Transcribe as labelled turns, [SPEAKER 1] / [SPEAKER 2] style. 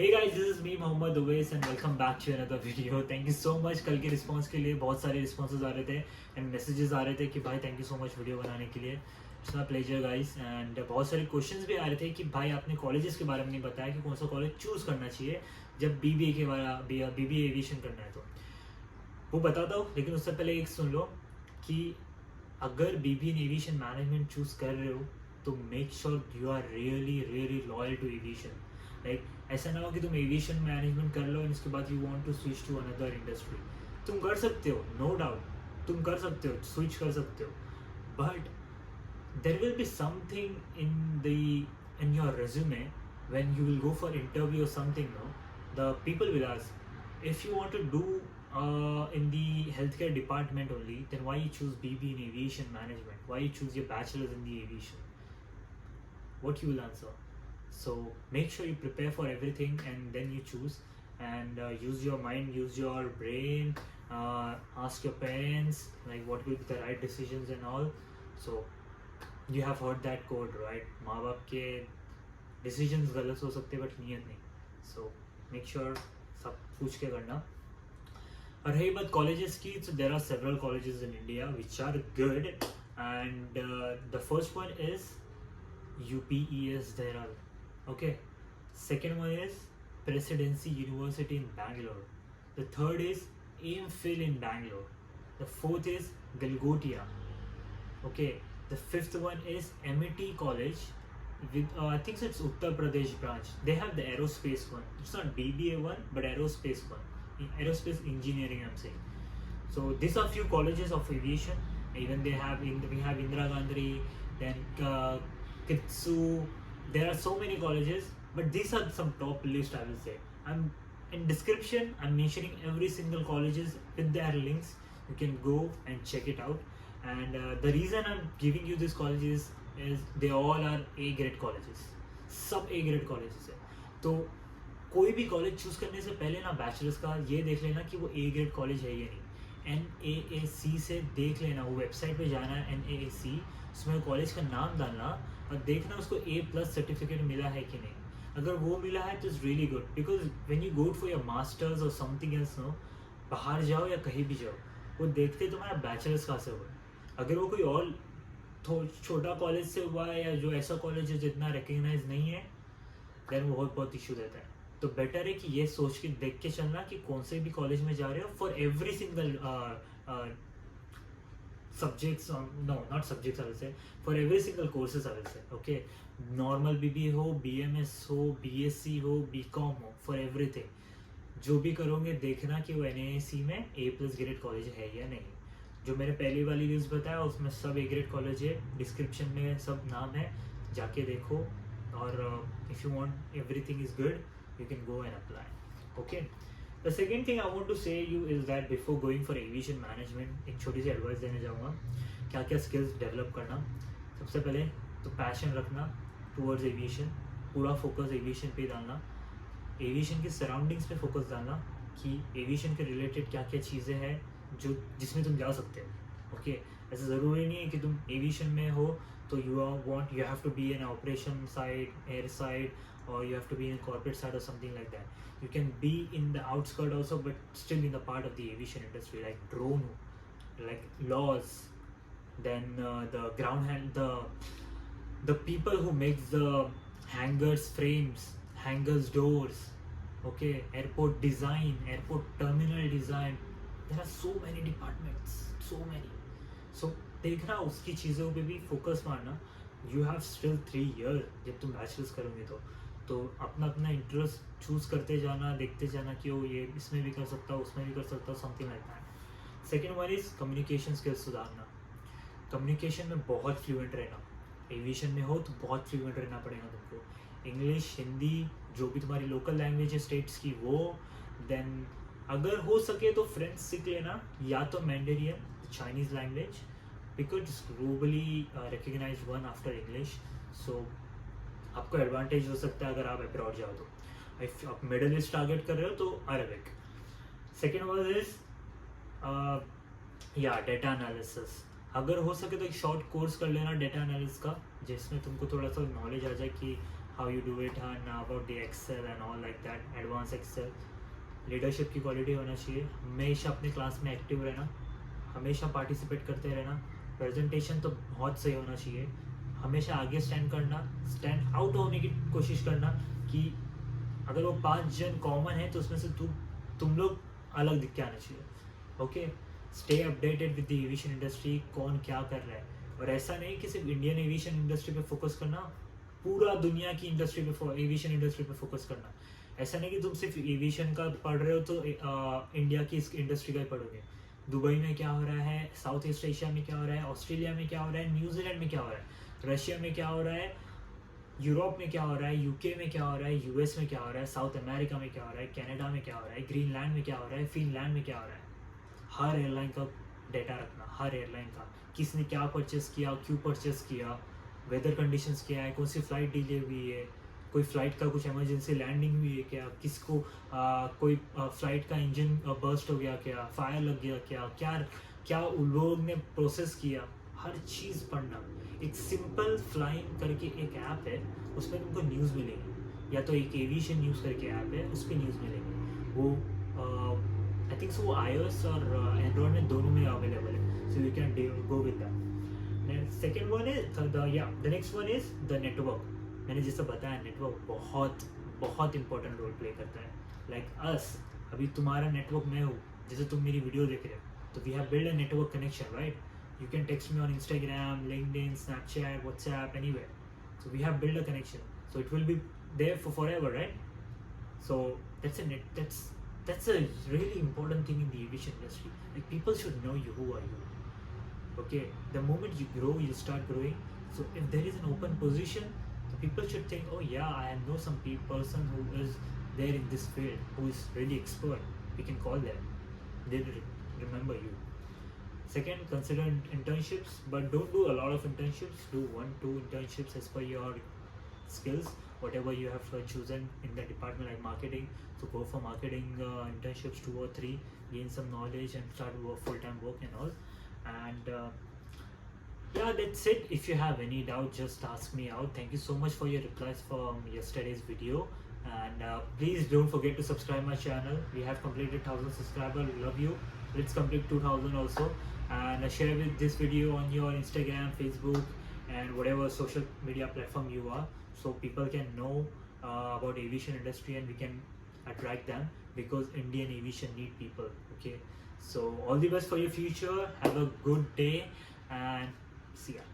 [SPEAKER 1] Hey guys, this is me Mohammad Uwais and welcome back to another video. Thank you so much. कल के response के लिए बहुत सारे रिस्पॉन्सेज आ रहे थे एंड मैसेजेस आ रहे थे कि भाई thank you so much video बनाने के लिए. It's my pleasure guys. And बहुत सारे क्वेश्चंस भी आ रहे थे कि भाई आपने कॉलेजेस के बारे में नहीं बताया कि कौन सा कॉलेज चूज़ करना चाहिए जब बीबीए के बारे बीबीए एविएशन करना है. तो वो बताता हूँ, लेकिन उससे पहले एक सुन लो कि अगर बीबीए एविएशन मैनेजमेंट चूज़ कर रहे हो तो make sure you are really loyal to aviation. Like ऐसा ना हो कि तुम एविएशन मैनेजमेंट कर लो और इसके बाद you want to switch to another industry. तुम कर सकते हो, नो डाउट, तुम कर सकते हो, स्विच कर सकते हो, but there will be something in your resume when you will go for interview or something. No, the people will ask if you want to do in the healthcare department only, then why you choose BB in aviation management, why you choose your bachelor's in the aviation. What you will answer? So make sure you prepare for everything and then you choose, and use your mind, use your brain, ask your parents like what will be the right decisions and all. So you have heard that quote, right? माँ बाप के decisions गलत हो सकते but नियत नहीं. So make sure सब पूछ के करना. और रही बात कॉलेजेस की, so there are several colleges in India which are good, and the first one is UPES Dehradun. Okay, second one is Presidency University in Bangalore. The third is AIMPhil in Bangalore. The fourth is Galgotia. Okay, the fifth one is MET College with I think so it's Uttar Pradesh branch. They have the aerospace one. It's not BBA one but aerospace one. Aerospace engineering I'm saying. So these are few colleges of aviation. Even we have Indira Gandhi, then Kitsu. There are so many colleges, but these are some top list I will say. I'm in description, I'm mentioning every single colleges with their links. You can go and check it out. And the reason I'm giving you these colleges is they all are A grade colleges. सब A grade colleges है. तो कोई भी college choose करने से पहले ना bachelors का ये देख लेना कि वो A grade कॉलेज है या नहीं. NAAC से देख लेना, वो वेबसाइट पे जाना है NAAC, उसमें कॉलेज का नाम डालना और देखना उसको A+ सर्टिफिकेट मिला है कि नहीं. अगर वो मिला है तो it's really good, because when you go for your masters और समथिंग एल्स, नो, बाहर जाओ या कहीं भी जाओ, वो देखते तुम्हारा बैचलर्स कहाँ से हुआ है. अगर वो कोई और छोटा कॉलेज से हुआ है या जो ऐसा कॉलेज है जितना रिकग्नाइज नहीं है, देन वो बहुत इशू रहता है. तो बेटर है कि ये सोच के देख के चलना कि कौन से भी कॉलेज में जा रहे हो. For every single subjects, no not subjects I will say, for every single courses I will say. Okay, normal BBA हो, BMS हो, BSc हो, BCom हो, for everything जो भी करोगे देखना कि वो NAAC में A+ ग्रेड कॉलेज है या नहीं. जो मैंने पहली वाली लिस्ट बताया उसमें सब A ग्रेड कॉलेज है, डिस्क्रिप्शन में सब नाम है, जाके देखो. और if you want everything is good you can go and apply. Okay, the second thing I want to say you is that before going for aviation management, एक छोटी सी एडवाइस देने जाऊँगा क्या क्या स्किल्स डेवलप करना. सबसे पहले तो पैशन रखना टूवर्ड्स एविएशन, पूरा फोकस एविएशन पे डालना, एविएशन की सराउंडिंग्स पे फोकस डालना कि एविएशन के रिलेटेड क्या क्या चीज़ें हैं जो जिसमें तुम जा सकते हो. ओके, ऐसा ज़रूरी नहीं है कि तुम एविएशन में हो तो you have to be in operation side, air side, or you have to be in corporate side or something like that. You can be in the outskirt also, but still in the part of the aviation industry, like drone, like laws, then the ground hand, the people who makes the hangars frames, hangars doors. Okay, airport design, airport terminal design. There are so many departments, so many. So देखना उसकी चीज़ों पे भी focus मारना. You have still 3 years जब तुम bachelors करोगे तो अपना अपना इंटरेस्ट चूज़ करते जाना, देखते जाना कि वो ये इसमें भी कर सकता हूँ, उसमें भी कर सकता हूँ, something like that. Second one is communication skills सुधारना. कम्युनिकेशन में बहुत फ्लुएंट रहना. एविएशन में हो तो बहुत फ्लुएंट रहना पड़ेगा तुमको. इंग्लिश, हिंदी, जो भी तुम्हारी लोकल लैंग्वेज है स्टेट्स की वो. देन अगर हो सके तो फ्रेंच सीख लेना, या तो mandarin Chinese language, because it's globally recognized one after English. So आपको एडवांटेज हो सकता है अगर आप अब्रॉड जाओ तो. इफ आप मिडल ईस्ट टारगेट कर रहे हो तो अरबिक. सेकेंड वन इज या डेटा एनालिसिस. अगर हो सके तो एक शॉर्ट कोर्स कर लेना डेटा एनालिसिस का, जिसमें तुमको थोड़ा सा नॉलेज आ जाए कि how you do it and about the Excel and all like that, advanced Excel. Leadership की क्वालिटी होना चाहिए, हमेशा अपने क्लास में एक्टिव रहना, हमेशा पार्टिसिपेट करते रहना, प्रेजेंटेशन तो बहुत सही होना चाहिए, हमेशा आगे स्टैंड करना, स्टैंड आउट होने की कोशिश करना कि अगर वो 5 जन कॉमन है तो उसमें से तुम लोग अलग दिख के आना चाहिए. Okay, stay updated with the aviation industry, कौन क्या कर रहा है. और ऐसा नहीं कि सिर्फ इंडियन एविएशन इंडस्ट्री पे फोकस करना, पूरा दुनिया की इंडस्ट्री पे, एविएशन इंडस्ट्री पे फोकस करना. ऐसा नहीं कि तुम सिर्फ एविएशन का पढ़ रहे हो तो इंडिया की इस इंडस्ट्री का ही पढ़ोगे. दुबई में क्या हो रहा है, साउथ ईस्ट एशिया में क्या हो रहा है, ऑस्ट्रेलिया में क्या हो रहा है, न्यूजीलैंड में क्या हो रहा है, रशिया में क्या हो रहा है, यूरोप में क्या हो रहा है, यूके में क्या हो रहा है, यूएस में क्या हो रहा है, साउथ अमेरिका में क्या हो रहा है, कनाडा में क्या हो रहा है, ग्रीनलैंड में क्या हो रहा है, फिनलैंड में क्या हो रहा है. हर एयरलाइन का डेटा रखना, हर एयरलाइन का, किसने क्या परचेस किया, क्यों परचेस किया, वेदर कंडीशंस क्या है, कौन सी फ़्लाइट डिले हुई है, कोई फ़्लाइट का कुछ इमरजेंसी लैंडिंग हुई है क्या, किसको कोई फ़्लाइट का इंजन बर्स्ट हो गया क्या, फायर लग गया क्या, क्या क्या उन लोगों ने प्रोसेस किया, हर चीज़ पढ़ना. एक सिंपल फ्लाइंग करके एक ऐप है, उसमें तुमको न्यूज़ मिलेगी, या तो एक एविएशन न्यूज़ करके ऐप है, उस पर न्यूज़ मिलेगी. वो आई थिंक सो iOS और एंड्रॉयड में दोनों में अवेलेबल है, so you can go with that. Second one is the next one is the network. मैंने जैसा बताया, नेटवर्क बहुत बहुत इंपॉर्टेंट रोल प्ले करता है. लाइक अस, अभी तुम्हारा नेटवर्क मैं हूँ, जैसे तुम मेरी वीडियो देख रहे हो, तो we have build a network connection, right. You can text me on Instagram, LinkedIn, Snapchat, WhatsApp, anywhere. So we have built a connection. So it will be there for forever, right? So that's that's a really important thing in the aviation industry. Like people should know you. Who are you? Okay. The moment you grow, you start growing. So if there is an open position, the people should think, oh yeah, I know some person who is there in this field, who is really expert. We can call them. They will remember you. Second, consider internships, but don't do a lot of internships. Do 1-2 internships as per your skills, whatever you have chosen in the department, like marketing. So go for marketing internships, 2 or 3, gain some knowledge and start full-time work and all. And yeah, that's it. If you have any doubt, just ask me out. Thank you so much for your replies from yesterday's video. And please don't forget to subscribe my channel. We have completed 1000 subscribers. We love you. Let's complete 2000 also. And share with this video on your Instagram, Facebook, and whatever social media platform you are, so people can know about aviation industry and we can attract them, because Indian aviation need people. Okay, so all the best for your future. Have a good day and see ya.